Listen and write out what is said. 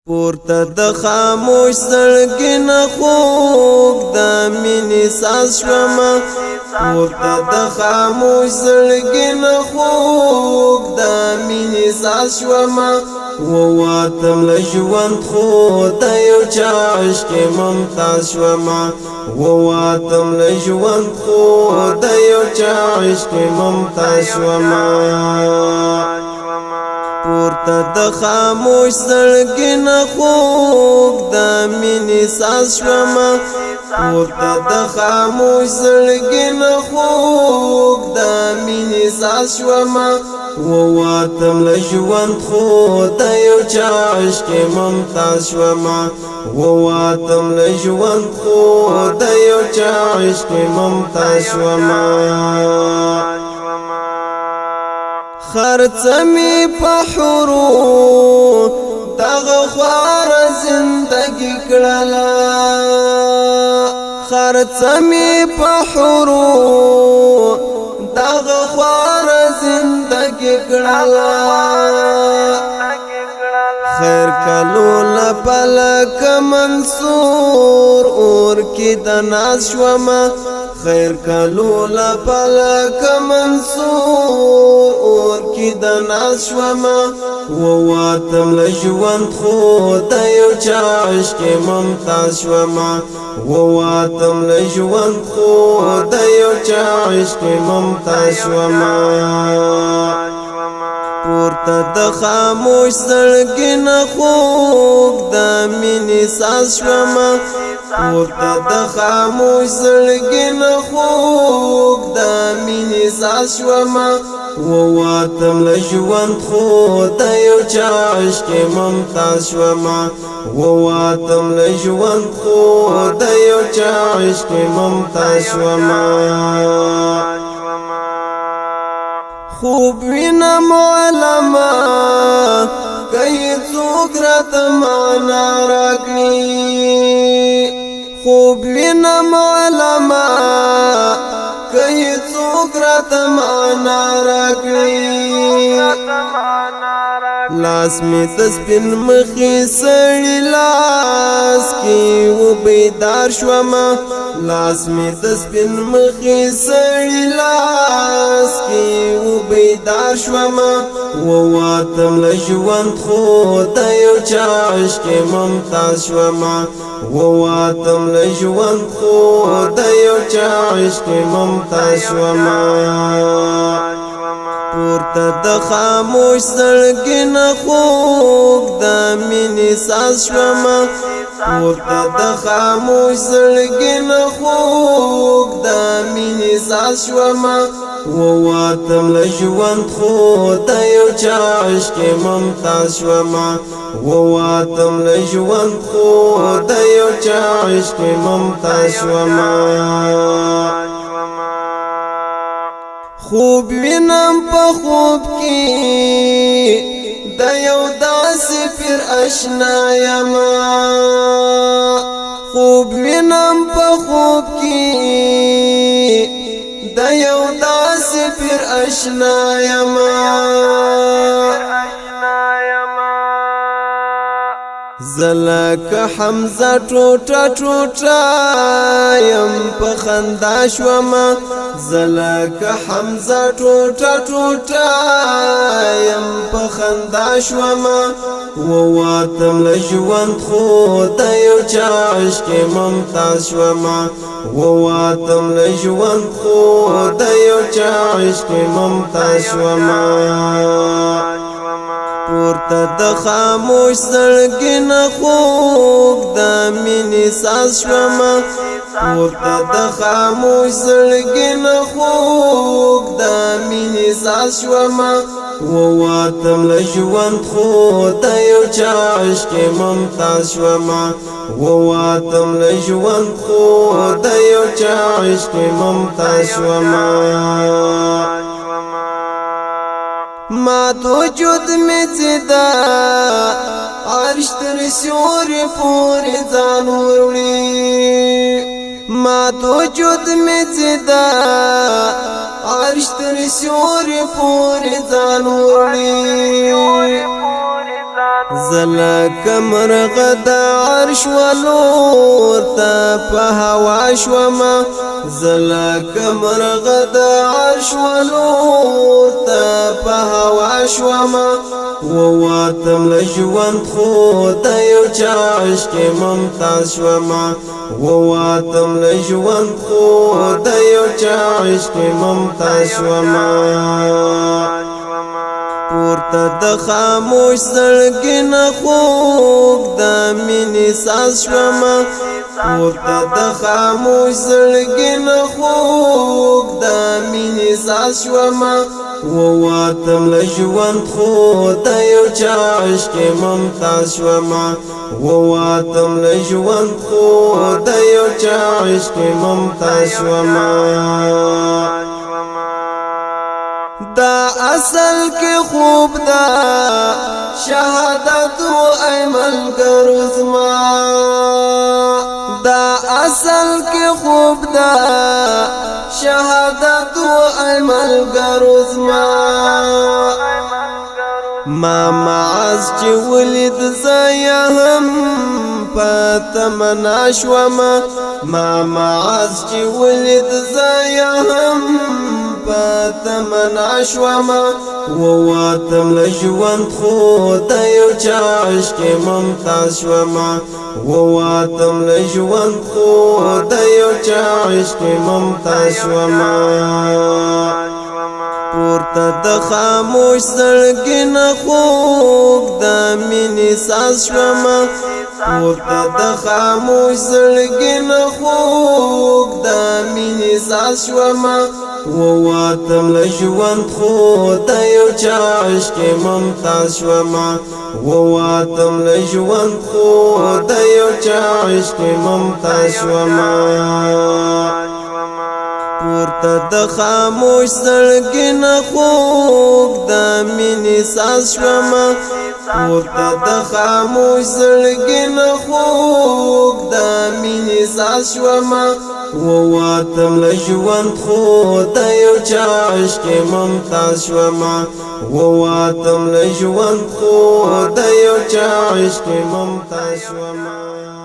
پورته د خاموش زړګي نه خوږ د مینې ساز شومه پورته د خاموش زړګي نه خوږ د مینې ساز شومه وواتم له ژوند خو د یو چا عشق ممتاز شومه وواتم له ژوند خو د یو چا عشق ممتاز شومه پورته د خاموش زړګي نه خوږ د مینې ساز شومه پورته د خاموش زړګي نه خوږ د مینې ساز شومه وواتم له ژوند خو د یو چا عشق ممتاز شومه وواتم له ژوند خو د یو چا عشق ممتاز شومه خرڅ می په حورو دغه خوار زندگی کړلا خرڅ می په حورو دغه خوار زندگی کړلا خیر کلو لپلک منصور اور کی د ناز شومه خیر کلو لپلک منصور اور کی د ناز شومه وواتم له ژوند خو د یو چا عشق ممتاز شومه وواتم له ژوند خو د یو چا عشق ممتاز شومه پورته د خاموش زړګي نه خوږ د مینې ساز شومه پورته د خاموش زړګي نه خوږ د مینې ساز شومه وواتم له ژوند خو د یو چا عشق ممتاز شومه وواتم له ژوند خو د یو چا عشق ممتاز شومه خوب وینم علما کئی څوک راته معنا راکړي خوب وینم علما کئی څوک راته معنا راکړي لاس می تسپین مخی سړی لاس کی و بیدار شومه لاس می تسپین مخی سړی لاس کی و بیدار شومه وواتم له ژوند خو د یو چا عشق ممتاز شومه وواتم له ژوند خو د یو چا عشق ممتاز شومه پورته د خاموش زړګي نه خوږ د مینې ساز شومه پورته د خاموش زړګي نه خوږ د مینې ساز شومه وواتم له ژوند خو د یو چا عشق ممتاز شومه وواتم له ژوند خو د یو چا عشق ممتاز شومه خوب وینم په خوب کې د یو داسې پیر آشنا یم خوب وینم په خوب کې د یو داسې پیر آشنا یم زلک حمزه ټوټه ټوټه یم په خندا شومه زلک حمزه ټوټه ټوټه یم په خندا شومه وواتم له ژوند خو د یو چا عشق ممتاز شومه وواتم له ژوند خو د یو چا عشق ممتاز شومه پورته د خاموش زړګي نه خوږ د مینې ساز شومه پورته د خاموش زړګي نه خوږ د مینې ساز شومه وواتم له ژوند خو د یو چا عشق ممتاز شومه وواتم له ژوند خو د یو چا عشق ممتاز شومه ما تو جود می زدا عرش تر سیوری پوری ځان وروړي ما تو جود می زدا عرش تر سیوری پوری ځان وروړي زلک مرغه د عرش ولور ته په هوا شوما زلک مرغه د عرش ولور ته په هوا شوما وواتم لژوند خو د یو چا عشق ممتاز شوما وواتم لژوند خو د یو چا عشق ممتاز شوما پورته د خاموش زړګي نه خوږ د مینې ساز شومه پورته د خاموش زړګي نه خوږ د مینې ساز شومه وواتم له ژوند خو د یو چا عشق ممتاز شومه وواتم له ژوند خو د یو چا عشق ممتاز شومه دا اصل کې خوب دا شهادت و ایمن کرزما دا اصل کې خوب دا شهادت و ایمن کرزما ما معاذ چې ولید زیا هم پتمنا شوما ما معاذ چې ولید زیا هم پتمنا شوما وواتم لژوند خو د یو چا عشق ممتاز شوما وواتم لژوند خو د یو چا عشق ممتاز شوما پورته د خاموش زړګي نه خوږ د مینې ساز شوما پورته د خاموش زړګي نه خوږ د مینې ساز شوما وواتم لژوند خو د یو چا عشق ممتاز شوما وواتم لژوند خو د یو چا عشق ممتاز شوما پورته د خاموش زړګي نه خوږ د مینې ساز شوما پورته د خاموش زړګي نه خوږ د مینې ساز شوما وواتم لژوند خو د یو چا عشق ممتاز شوما وواتم لژوند خو د یو چا عشق ممتاز شوما